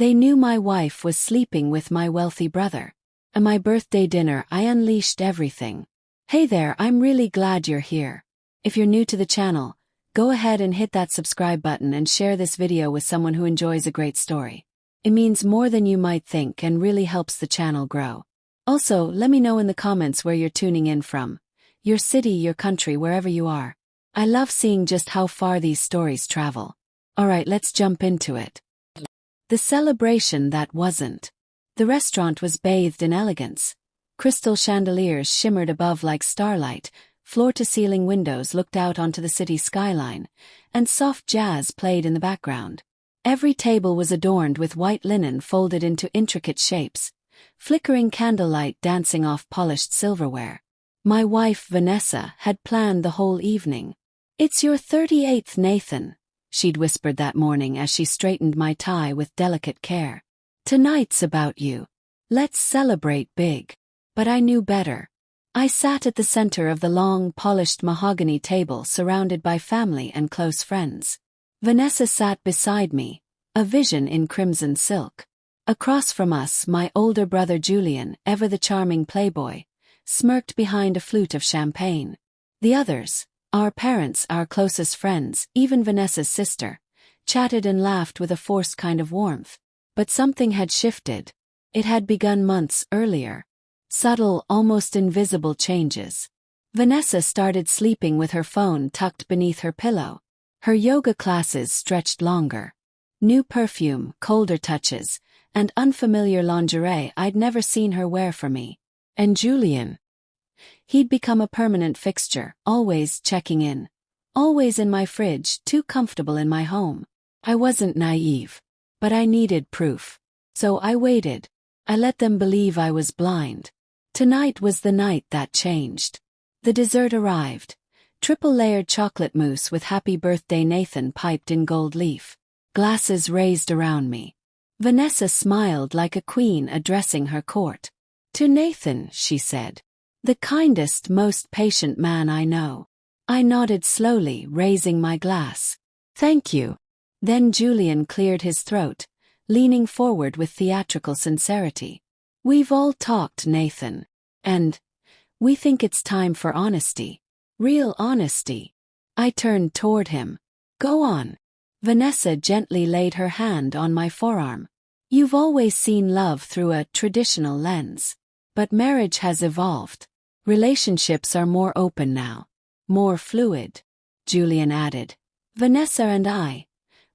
They knew my wife was sleeping with my wealthy brother. At my birthday dinner, I unleashed everything. Hey there, I'm really glad you're here. If you're new to the channel, go ahead and hit that subscribe button and share this video with someone who enjoys a great story. It means more than you might think and really helps the channel grow. Also, let me know in the comments where you're tuning in from. Your city, your country, wherever you are. I love seeing just how far these stories travel. Alright, let's jump into it. The celebration that wasn't. The restaurant was bathed in elegance. Crystal chandeliers shimmered above like starlight, floor-to-ceiling windows looked out onto the city skyline, and soft jazz played in the background. Every table was adorned with white linen folded into intricate shapes, flickering candlelight dancing off polished silverware. My wife, Vanessa, had planned the whole evening. "It's your 38th, Nathan," she'd whispered that morning as she straightened my tie with delicate care. "Tonight's about you. Let's celebrate big." But I knew better. I sat at the center of the long, polished mahogany table surrounded by family and close friends. Vanessa sat beside me, a vision in crimson silk. Across from us, my older brother Julian, ever the charming playboy, smirked behind a flute of champagne. The others, our parents, our closest friends, even Vanessa's sister, chatted and laughed with a forced kind of warmth. But something had shifted. It had begun months earlier. Subtle, almost invisible changes. Vanessa started sleeping with her phone tucked beneath her pillow. Her yoga classes stretched longer. New perfume, colder touches, and unfamiliar lingerie I'd never seen her wear for me. And Julian. He'd become a permanent fixture, always checking in. Always in my fridge, too comfortable in my home. I wasn't naive. But I needed proof. So I waited. I let them believe I was blind. Tonight was the night that changed. The dessert arrived. Triple-layered chocolate mousse with "Happy Birthday Nathan" piped in gold leaf. Glasses raised around me. Vanessa smiled like a queen addressing her court. "To Nathan," she said. "The kindest, most patient man I know." I nodded slowly, raising my glass. "Thank you." Then Julian cleared his throat, leaning forward with theatrical sincerity. "We've all talked, Nathan. And we think it's time for honesty. Real honesty." I turned toward him. "Go on." Vanessa gently laid her hand on my forearm. "You've always seen love through a traditional lens. But marriage has evolved. Relationships are more open now. More fluid." Julian added. "Vanessa and I,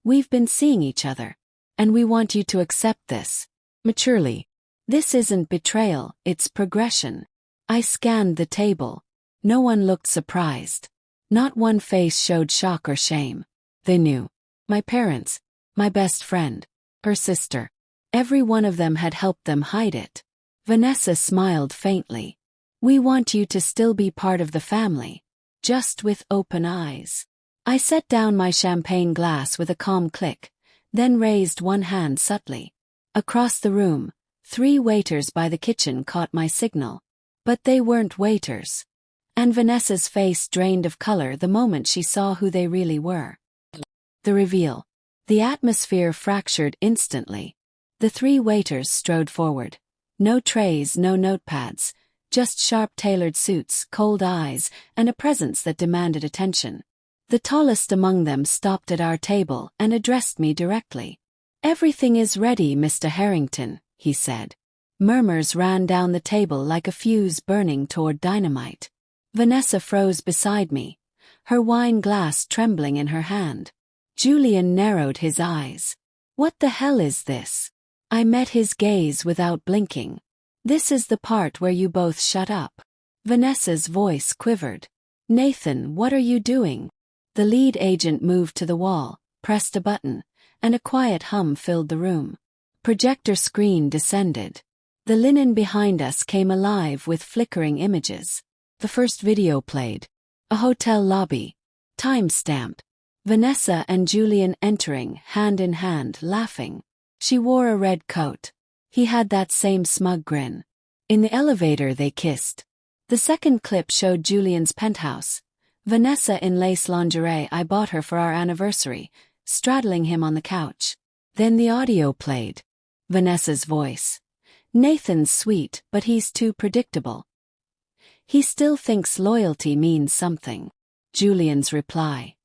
we've been seeing each other. And we want you to accept this. Maturely. This isn't betrayal, it's progression." I scanned the table. No one looked surprised. Not one face showed shock or shame. They knew. My parents, my best friend, her sister. Every one of them had helped them hide it. Vanessa smiled faintly. "We want you to still be part of the family. Just with open eyes." I set down my champagne glass with a calm click, then raised one hand subtly. Across the room, 3 waiters by the kitchen caught my signal. But they weren't waiters. And Vanessa's face drained of color the moment she saw who they really were. The reveal. The atmosphere fractured instantly. The 3 waiters strode forward. No trays, no notepads, just sharp tailored suits, cold eyes, and a presence that demanded attention. The tallest among them stopped at our table and addressed me directly. "Everything is ready, Mr. Harrington," he said. Murmurs ran down the table like a fuse burning toward dynamite. Vanessa froze beside me, her wine glass trembling in her hand. Julian narrowed his eyes. "What the hell is this?" I met his gaze without blinking. "This is the part where you both shut up." Vanessa's voice quivered. "Nathan, what are you doing?" The lead agent moved to the wall, pressed a button, and a quiet hum filled the room. Projector screen descended. The linen behind us came alive with flickering images. The first video played. A hotel lobby. Time-stamped. Vanessa and Julian entering, hand in hand, laughing. She wore a red coat. He had that same smug grin. In the elevator they kissed. The second clip showed Julian's penthouse. Vanessa in lace lingerie I bought her for our anniversary, straddling him on the couch. Then the audio played. Vanessa's voice. Nathan's sweet, but he's too predictable. He still thinks loyalty means something. Julian's reply.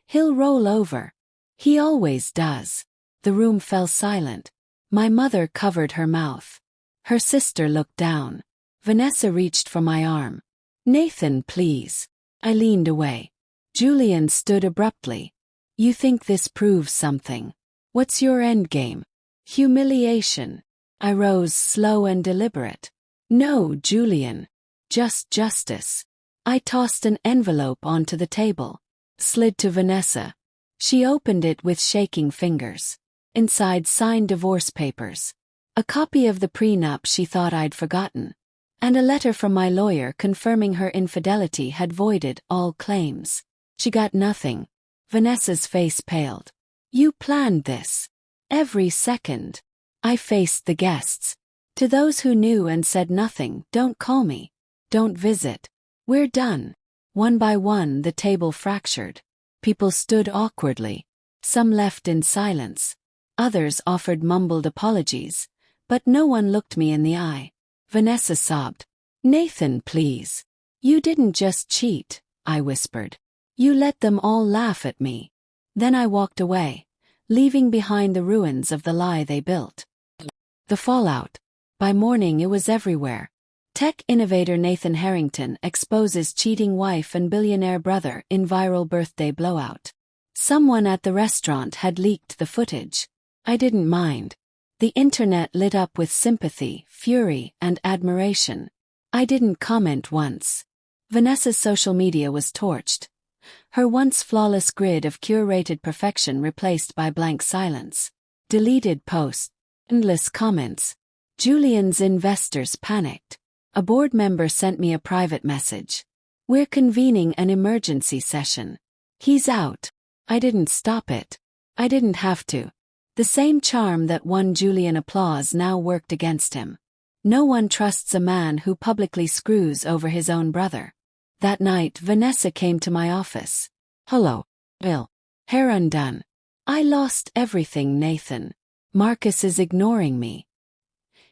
He'll roll over. He always does. The room fell silent. My mother covered her mouth. Her sister looked down. Vanessa reached for my arm. Nathan, please. I leaned away. Julian stood abruptly. You think this proves something? What's your endgame? Humiliation. I rose slow and deliberate. No, Julian. Just justice. I tossed an envelope onto the table. Slid to Vanessa. She opened it with shaking fingers. Inside signed divorce papers. A copy of the prenup she thought I'd forgotten. And a letter from my lawyer confirming her infidelity had voided all claims. She got nothing. Vanessa's face paled. You planned this. Every second. I faced the guests. To those who knew and said nothing, don't call me. Don't visit. We're done. One by one the table fractured. People stood awkwardly. Some left in silence. Others offered mumbled apologies. But no one looked me in the eye. Vanessa sobbed. Nathan, please. You didn't just cheat, I whispered. You let them all laugh at me. Then I walked away, leaving behind the ruins of the lie they built. The fallout. By morning it was everywhere. Tech innovator Nathan Harrington exposes cheating wife and billionaire brother in viral birthday blowout. Someone at the restaurant had leaked the footage. I didn't mind. The internet lit up with sympathy, fury, and admiration. I didn't comment once. Vanessa's social media was torched. Her once flawless grid of curated perfection replaced by blank silence. Deleted posts. Endless comments. Julian's investors panicked. A board member sent me a private message. We're convening an emergency session. He's out. I didn't stop it. I didn't have to. The same charm that won Julian applause now worked against him. No one trusts a man who publicly screws over his own brother. That night Vanessa came to my office. Hello, Bill. Hair undone. I lost everything, Nathan. Marcus is ignoring me.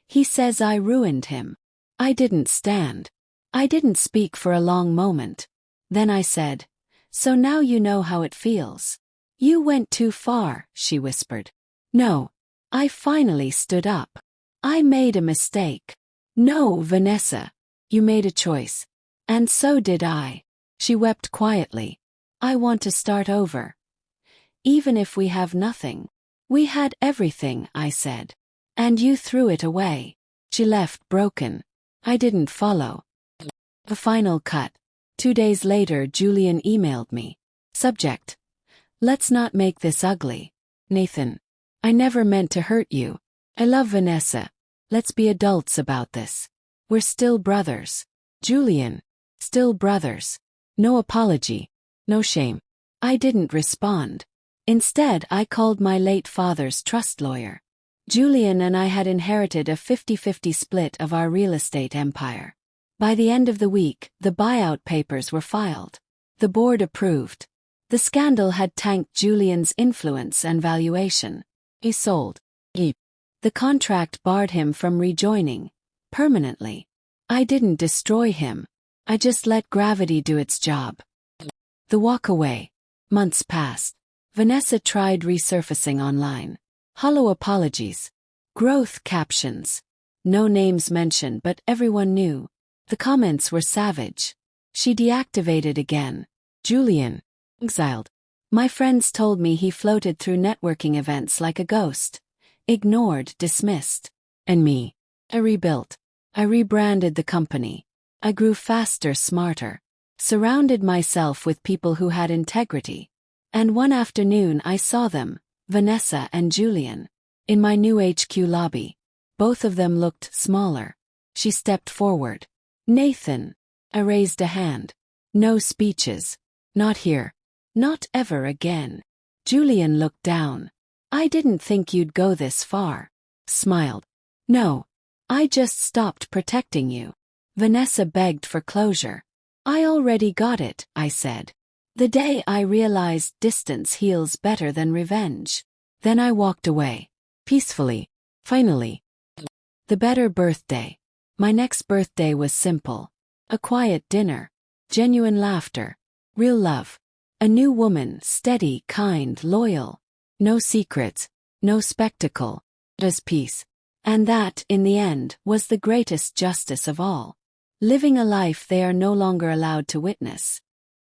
He says I ruined him. I didn't stand. I didn't speak for a long moment. Then I said, so now you know how it feels. You went too far, she whispered. No. I finally stood up. I made a mistake. No, Vanessa. You made a choice. And so did I. She wept quietly. I want to start over. Even if we have nothing. We had everything, I said. And you threw it away. She left broken. I didn't follow. The final cut. 2 days later Julian emailed me. Subject. Let's not make this ugly. Nathan. I never meant to hurt you. I love Vanessa. Let's be adults about this. We're still brothers. Julian. Still brothers. No apology. No shame. I didn't respond. Instead, I called my late father's trust lawyer. Julian and I had inherited a 50-50 split of our real estate empire. By the end of the week, the buyout papers were filed. The board approved. The scandal had tanked Julian's influence and valuation. He sold. The contract barred him from rejoining. Permanently. I didn't destroy him. I just let gravity do its job. The walk away. Months passed. Vanessa tried resurfacing online. Hollow apologies. Growth captions. No names mentioned, but everyone knew. The comments were savage. She deactivated again. Julian. Exiled. My friends told me he floated through networking events like a ghost. Ignored, dismissed. And me. I rebuilt. I rebranded the company. I grew faster, smarter. Surrounded myself with people who had integrity. And one afternoon I saw them, Vanessa and Julian, in my new HQ lobby. Both of them looked smaller. She stepped forward. Nathan. I raised a hand. No speeches. Not here. Not ever again. Julian looked down. I didn't think you'd go this far. Smiled. No. I just stopped protecting you. Vanessa begged for closure. I already got it, I said. The day I realized distance heals better than revenge. Then I walked away. Peacefully. Finally, the better birthday. My next birthday was simple. A quiet dinner. Genuine laughter. Real love. A new woman, steady, kind, loyal. No secrets. No spectacle. Just peace. And that, in the end, was the greatest justice of all. Living a life they are no longer allowed to witness.